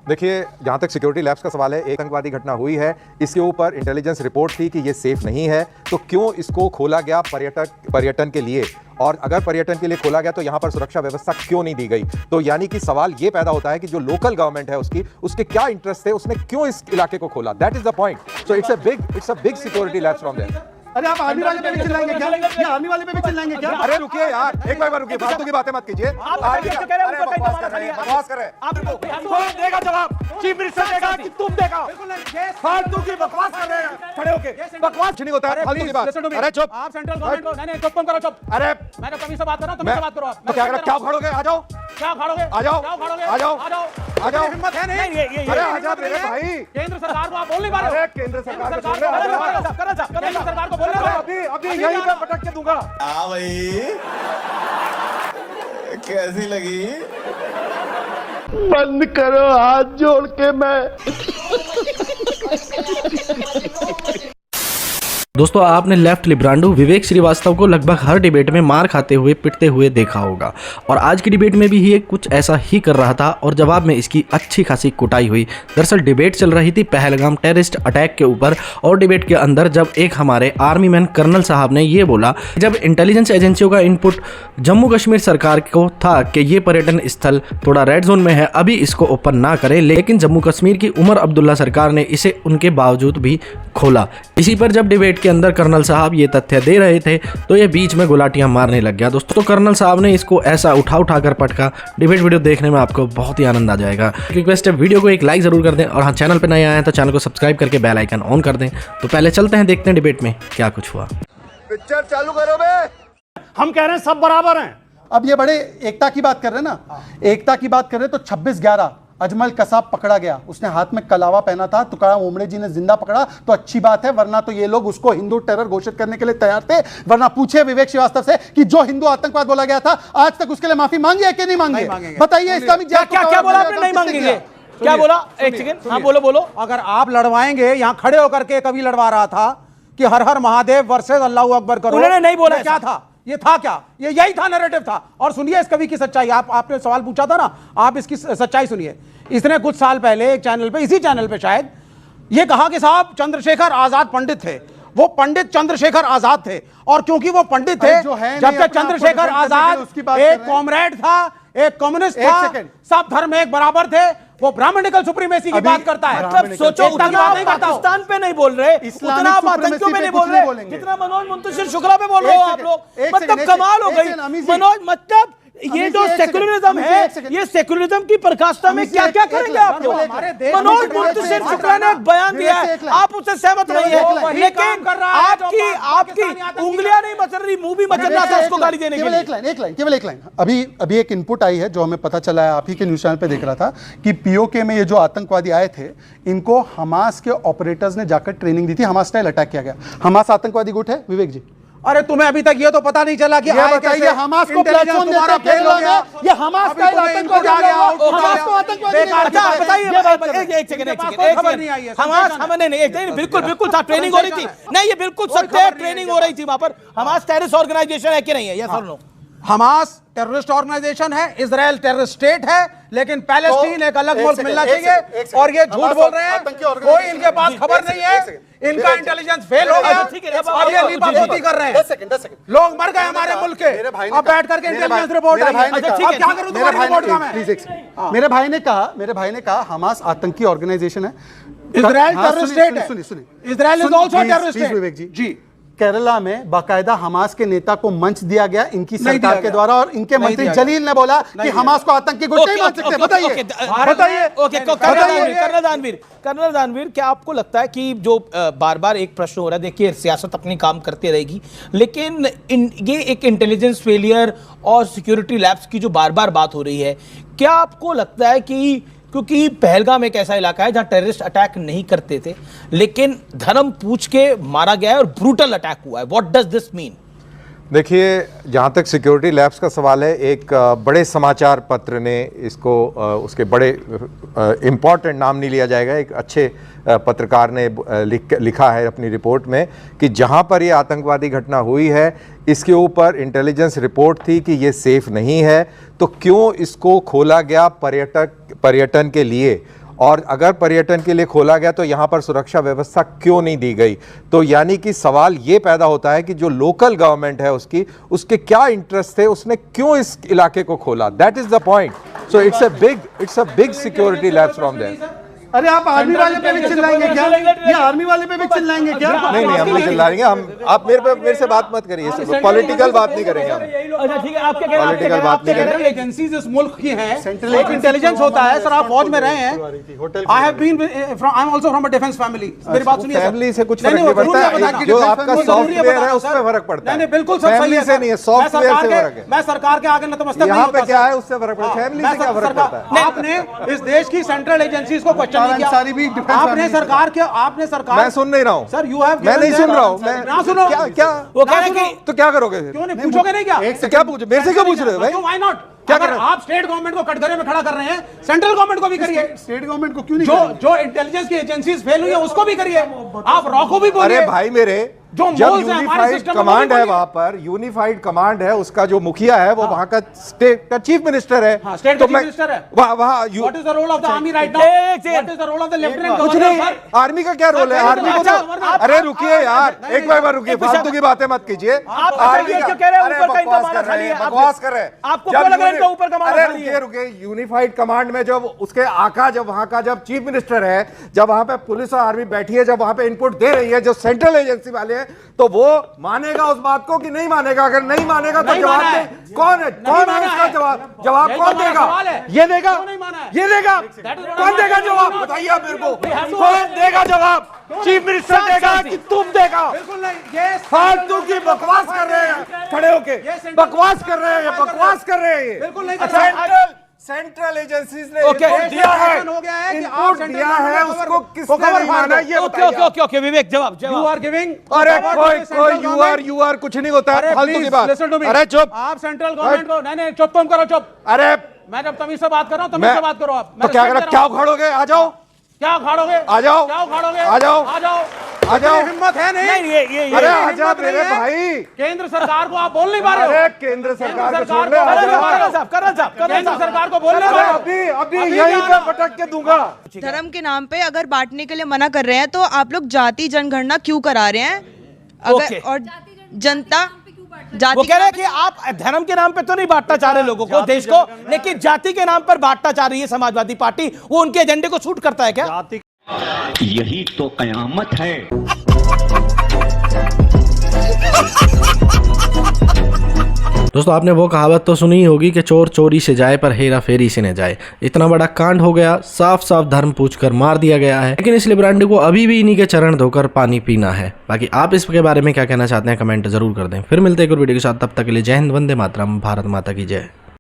देखिए, जहाँ तक सिक्योरिटी लैब्स का सवाल है, एक आतंकवादी घटना हुई है, इसके ऊपर इंटेलिजेंस रिपोर्ट थी कि ये सेफ नहीं है, तो क्यों इसको खोला गया पर्यटन के लिए? और अगर पर्यटन के लिए खोला गया तो यहाँ पर सुरक्षा व्यवस्था क्यों नहीं दी गई? तो यानी कि सवाल ये पैदा होता है कि जो लोकल गवर्नमेंट है उसके क्या इंटरेस्ट थे, उसने क्यों इस इलाके को खोला? That is the point. So it's a big security labs from there. अरे आप आर्मी वाले पे भी चिल्लाएंगे क्या? ये आर्मी वाले पे भी चिल्लाएंगे क्या? अरे रुकिए यार, एक बार रुकिए, फालतू की बातें मत कीजिए। बकवास कर रहे हैं। आपको देगा जवाब, चीफ मिनिस्टर देगा कि तुम देगा? फालतू की बकवास कर रहे हैं खड़े होके। बकवास नहीं होता है, फालतू की बात। अरे चुप। आप सेंट्रल गवर्नमेंट हो। नहीं चुप करो, चुप। अरे मैंने कभी से बात कर रहा हूं, तुम से बात करो आप। तो क्या खड़ोगे? आ जाओ, क्या खड़ोगे? आ जाओ, क्या खड़ोगे? आ जाओ, आ जाओ। आ जाओ। हिम्मत है नहीं? अरे आ जाओ मेरे भाई। केंद्र सरकार को आप बोल नहीं पा रहे हो। अरे केंद्र सरकार को बोल केंद्र रहे हो। सरकार को बोल रहे हो। अभी यहीं पे पटक के दूंगा। हाँ भाई, कैसी लगी? बंद करो हाथ जोड़ के मैं। दोस्तों, आपने लेफ्ट लिब्रांडो विवेक श्रीवास्तव को लगभग हर डिबेट में मार खाते हुए पिटते हुए देखा होगा और आज की डिबेट में भी ये कुछ ऐसा ही कर रहा था और जवाब में इसकी अच्छी खासी कुटाई हुई। दरअसल डिबेट चल रही थी पहलगाम टेररिस्ट अटैक के ऊपर और डिबेट के अंदर जब एक हमारे आर्मी मैन कर्नल साहब ने ये बोला, जब इंटेलिजेंस एजेंसियों का इनपुट जम्मू कश्मीर सरकार को था कि ये पर्यटन स्थल थोड़ा रेड जोन में है, अभी इसको ओपन ना करें, लेकिन जम्मू कश्मीर की उमर अब्दुल्ला सरकार ने इसे उनके बावजूद भी खोला। इसी पर जब डिबेट के अंदर कर्नल साहब ये तथ्य दे रहे थे तो ये बीच में गुलाटियां मारने लग गया। दोस्तों, कर्नल साहब ने इसको ऐसा उठा कर पटका। डिबेट वीडियो देखने में आपको बहुत ही आनंद आ जाएगा। रिक्वेस्ट है, वीडियो को एक लाइक जरूर कर दें और हाँ, चैनल पे नए आए हैं तो चैनल को सब्सक्राइब करके बेल आइकन ऑन कर दें। तो पहले चलते हैं, देखते हैं डिबेट में क्या कुछ हुआ। पिक्चर चालू करो बे। हम कह रहे हैं सब बराबर हैं। अब ये बड़े एकता की बात कर रहे हैं ना, एकता की बात कर रहे हैं तो 26/11 अजमल कसाब पकड़ा गया, उसने हाथ में कलावा पहना था, तुकाराम ओमड़े जी ने जिंदा पकड़ा तो अच्छी बात है, वरना तो ये लोग उसको हिंदू टेरर घोषित करने के लिए तैयार थे। वरना पूछे विवेक श्रीवास्तव से कि जो हिंदू आतंकवाद बोला गया था आज तक उसके लिए माफी मांगी है कि नहीं मांगी? बताइए। इस्लामिक क्या बोला आपने? नहीं मांगेंगे। क्या बोला? एक सेकंड। हाँ बोलो। अगर आप लड़वाएंगे, यहाँ खड़े होकर के कभी लड़वा रहा था कि हर हर महादेव वर्सेस अल्लाह अकबर करो, उन्होंने नहीं बोला। क्या था? ये था क्या? ये यही था, नैरेटिव था। और सुनिए इस कवि की सच्चाई। आपने सवाल पूछा था ना, आप इसकी सच्चाई सुनिए। इसने कुछ साल पहले एक चैनल पे, इसी चैनल पे शायद, ये कहा कि साहब चंद्रशेखर आजाद पंडित थे, वो पंडित चंद्रशेखर आजाद थे, और क्योंकि वो पंडित थे, जबकि चंद्रशेखर आजाद एक कॉमरेड था, एक कम्युनिस्ट था, सब धर्म एक बराबर थे, वो ब्राह्मणिकल सुप्रीमेसी की बात करता है। मतलब सोचो, उतना पाकिस्तान पे नहीं बोल रहे, उतना आप आतंकियों पे नहीं बोल रहे, जितना मनोज मुंतशिर शुक्ला पे बोल रहे हो आप लोग। मतलब कमाल हो गई मनोज। मतलब ये जो सेकुलरिज्म है, ये सेकुलरिज्म की पराकाष्ठा में क्या क्या करेंगे आप लोग? मनोज मुंतशिर शुक्ला ने एक बयान दिया है, आप उससे सहमत नहीं है, लेकिन आपकी उंगलियां नहीं मचल रही, मुंह भी मचल रहा था उसको गाली देने के लिए। केवल एक लाइन। अभी एक इनपुट आई है जो हमें पता चला है, आप ही के न्यूज चैनल पे देख रहा था कि पीओके में ये जो आतंकवादी आए थे, इनको हमास के ऑपरेटर्स ने जाकर ट्रेनिंग दी थी, हमास स्टाइल अटैक किया गया। हमास आतंकवादी गुट है विवेक जी? अरे तुम्हें अभी तक ये तो पता नहीं चला कि बताइए, हमास को प्लेटफॉर्म देता है केरला में, ये हमास का आतंकवादी आ गया, हमास को आतंकवादी बताइए। बिल्कुल था, ट्रेनिंग हो रही थी। नहीं, ये बिल्कुल सत्य है, ट्रेनिंग हो रही थी वहां पर। हमास टेररिस्ट ऑर्गेनाइजेशन है कि नहीं है? ये सुन लो। हमास टेररिस्ट ऑर्गेनाइजेशन है, इजराइल टेररिस्ट स्टेट है, लेकिन पैलेस्टीन एक अलग मुल्क मिलना चाहिए, और ये झूठ बोल रहे हैं। कोई इनके पास खबर नहीं है, इनका इंटेलिजेंस फेल हो गया और ये लीपापोती कर रहे हैं। लोग मर गए हमारे मुल्क के, अब बैठ करके इंटेलिजेंस रिपोर्ट आई है। क्या करूं तुम्हारी रिपोर्ट का मैं? मेरे भाई ने कहा हमास आतंकी ऑर्गेनाइजेशन है, इजराइल टेररिस्ट स्टेट है। सुनिए, Israel is also terrorist state. Vivek ji, Kerala में बाकायदा हमास के नेता को मंच दिया गया इनकी सरकार के द्वारा, और इनके मंत्री जलील ने बोला कि हमास को आतंकी गुट नहीं मान सकते। बताइए। कर्नल दानवीर, क्या आपको लगता है कि जो बार बार एक प्रश्न हो रहा है, देखिए सियासत अपनी काम करती रहेगी, लेकिन ये एक इंटेलिजेंस फेलियर और सिक्योरिटी लैब्स की जो बार बार बात हो रही है, क्या आपको लगता है कि क्योंकि पहलगाम एक ऐसा इलाका है जहां टेररिस्ट अटैक नहीं करते थे, लेकिन धर्म पूछ के मारा गया है और ब्रूटल अटैक हुआ है, व्हाट डज दिस मीन? देखिए, जहाँ तक सिक्योरिटी लैब्स का सवाल है, एक बड़े समाचार पत्र ने इसको उसके बड़े इम्पॉर्टेंट नाम नहीं लिया जाएगा, एक अच्छे पत्रकार ने लिखा है अपनी रिपोर्ट में कि जहाँ पर ये आतंकवादी घटना हुई है, इसके ऊपर इंटेलिजेंस रिपोर्ट थी कि ये सेफ नहीं है, तो क्यों इसको खोला गया पर्यटन के लिए? और अगर पर्यटन के लिए खोला गया तो यहाँ पर सुरक्षा व्यवस्था क्यों नहीं दी गई? तो यानी कि सवाल ये पैदा होता है कि जो लोकल गवर्नमेंट है उसके क्या इंटरेस्ट थे, उसने क्यों इस इलाके को खोला? That is the point. So it's a big security lapse from there. अरे आप आर्मी वाले पे भी चिल्लाएंगे क्या? ये आर्मी वाले पे भी चिल्लाएंगे क्या? नहीं हम नहीं चिल्लाएंगे. आप मेरे से बात मत करिए. पॉलिटिकल बात नहीं करेंगे हम. अच्छा ठीक है, आपके कहना पॉलिटिकल बात नहीं करेंगे. एजेंसीज इस मुल्क की हैं, एक इंटेलिजेंस होता है. सर आप फौज में रहे हैं. I have been I am also from a defence family. मेरी बात सुनिए. फैमिली से कुछ फर्क नहीं पड़ता. जो आपका सॉफ्टवेयर है उस पर फर्क पड़ता है. नहीं बिल्कुल सब सही है. से नहीं है, सॉफ्टवेयर से फर्क है. मैं सरकार के आगे नतमस्तक नहीं यहाँ होता. पे क्या है उससे फर्क पड़ता है. फैमिली से क्या फर्क पड़ता है? आपने इस देश की सेंट्रल एजेंसीज को क्वेश्चन नहीं किया. आपने सरकार मैं सुन नहीं रहा हूँ. सर यू हैव मैं नहीं सुन रहा हूँ. ना सुनो. क्या वो कह रहे हैं कि तो क्या करोगे? क्यों नहीं पूछोगे? नहीं क्या तो क्या पूछो? मेरे से क्यों पूछ रहे हो भाई? Why not? क्या अगर कर रहे हो? आप स्टेट गवर्नमेंट को कटघरे में खड़ा कर रहे हैं, सेंट्रल गवर्नमेंट को भी करिए. स्टेट गवर्नमेंट को क्यों नहीं? जो इंटेलिजेंस की एजेंसीज फेल हुई है उसको भी करिए. आप रॉ को भी बोलिए. अरे भाई मेरे, जो जब मोल्स हैं हमारे यूनिफाइड सिस्टम में कमांड वो भी है, बोलिए. वहां पर यूनिफाइड कमांड है, उसका जो मुखिया है वो वहां का स्टेट का चीफ मिनिस्टर है. हाँ, स्टेट का चीफ मिनिस्टर है. वहां what is the role of the army right now? What is the role of the lieutenant कुछ गवर्नर? नहीं. आर्मी का क्या रोल है? आर्मी को तो अरे रुकिए यार, एक बार रुकिए. फालतू की बातें मत कीजिए. आर्मी क्यों कह रहे हैं ऊपर का कमांड खाली है? बकवास कर रहे हैं. आपको क्या लग रहा है इनका ऊपर कमांड खाली है? रुकिए. यूनिफाइड कमांड में जब उसके आका, जब वहां का जब चीफ मिनिस्टर है, जब वहां पे पुलिस और आर्मी बैठी है, जब वहां पे इनपुट दे रही है जो सेंट्रल एजेंसी वाले हैं, तो वो मानेगा उस बात को कि नहीं मानेगा? अगर नहीं मानेगा तो जवाब दे. कौन है इसका जवाब कौन देगा? ये देगा? ये देगा? कौन देगा जवाब? बताइए आप मेरे को. कौन देगा जवाब? चीफ मिनिस्टर देगा कि तुम देगा? बिल्कुल नहीं. ये फालतू की बकवास कर रहे हैं खड़े होके. बकवास कर रहे हैं. बकवास कर रहे हैं. बिल्कुल नहीं. सेंट्रल एजेंसीज ने ओके दिया है. हो गया है कि आप इनपुट सेंट्रल दिया है, उसको किसने नहीं माना? ये ओके ओके ओके ओके विवेक जवाब यू आर गिविंग. अरे कोई यू आर कुछ नहीं होता है. फालतू की बात. अरे चुप. आप सेंट्रल गवर्नमेंट को नहीं चुप. तुम करो चुप. अरे मैं जब तमीज से बात कर रहा हूँ तमीज से बात करो. आप तो क्या करो? क्या उखाड़ोगे? आ जाओ. क्या उखाड़ोगे? आ जाओ. क्या उखाड़ोगे? आ जाओ. आ जाओ. आ जाओ. हिम्मत है नहीं. ये अरे आजा मेरे भाई. केंद्र सरकार को आप बोल नहीं पा रहे हो. अरे केंद्र सरकार को छोड़ केंद्र सरकार को बोलने पा रहे हो. अभी यहीं पे पटक के दूंगा. धर्म के नाम पे अगर बांटने के लिए मना कर रहे हैं तो आप लोग जाति जनगणना क्यों करा रहे हैं? अगर और जनता वो कह रहे हैं कि आप धर्म के नाम पे तो नहीं बांटना चाह रहे लोगों को, देश को, लेकिन जाति के नाम पर बांटना चाह रही है समाजवादी पार्टी. वो उनके एजेंडे को सूट करता है क्या? यही तो कयामत है. दोस्तों आपने वो कहावत तो सुनी ही होगी कि चोर चोरी से जाए पर हेरा फेरी से न जाए. इतना बड़ा कांड हो गया, साफ साफ धर्म पूछकर मार दिया गया है, लेकिन इस लिब्रांडो को अभी भी इन्हीं के चरण धोकर पानी पीना है. बाकी आप इसके बारे में क्या कहना चाहते हैं कमेंट जरूर कर दें. फिर मिलते हैं एक और वीडियो के साथ. तब तक के लिए जय हिंद, वंदे मातरम, भारत माता की जय.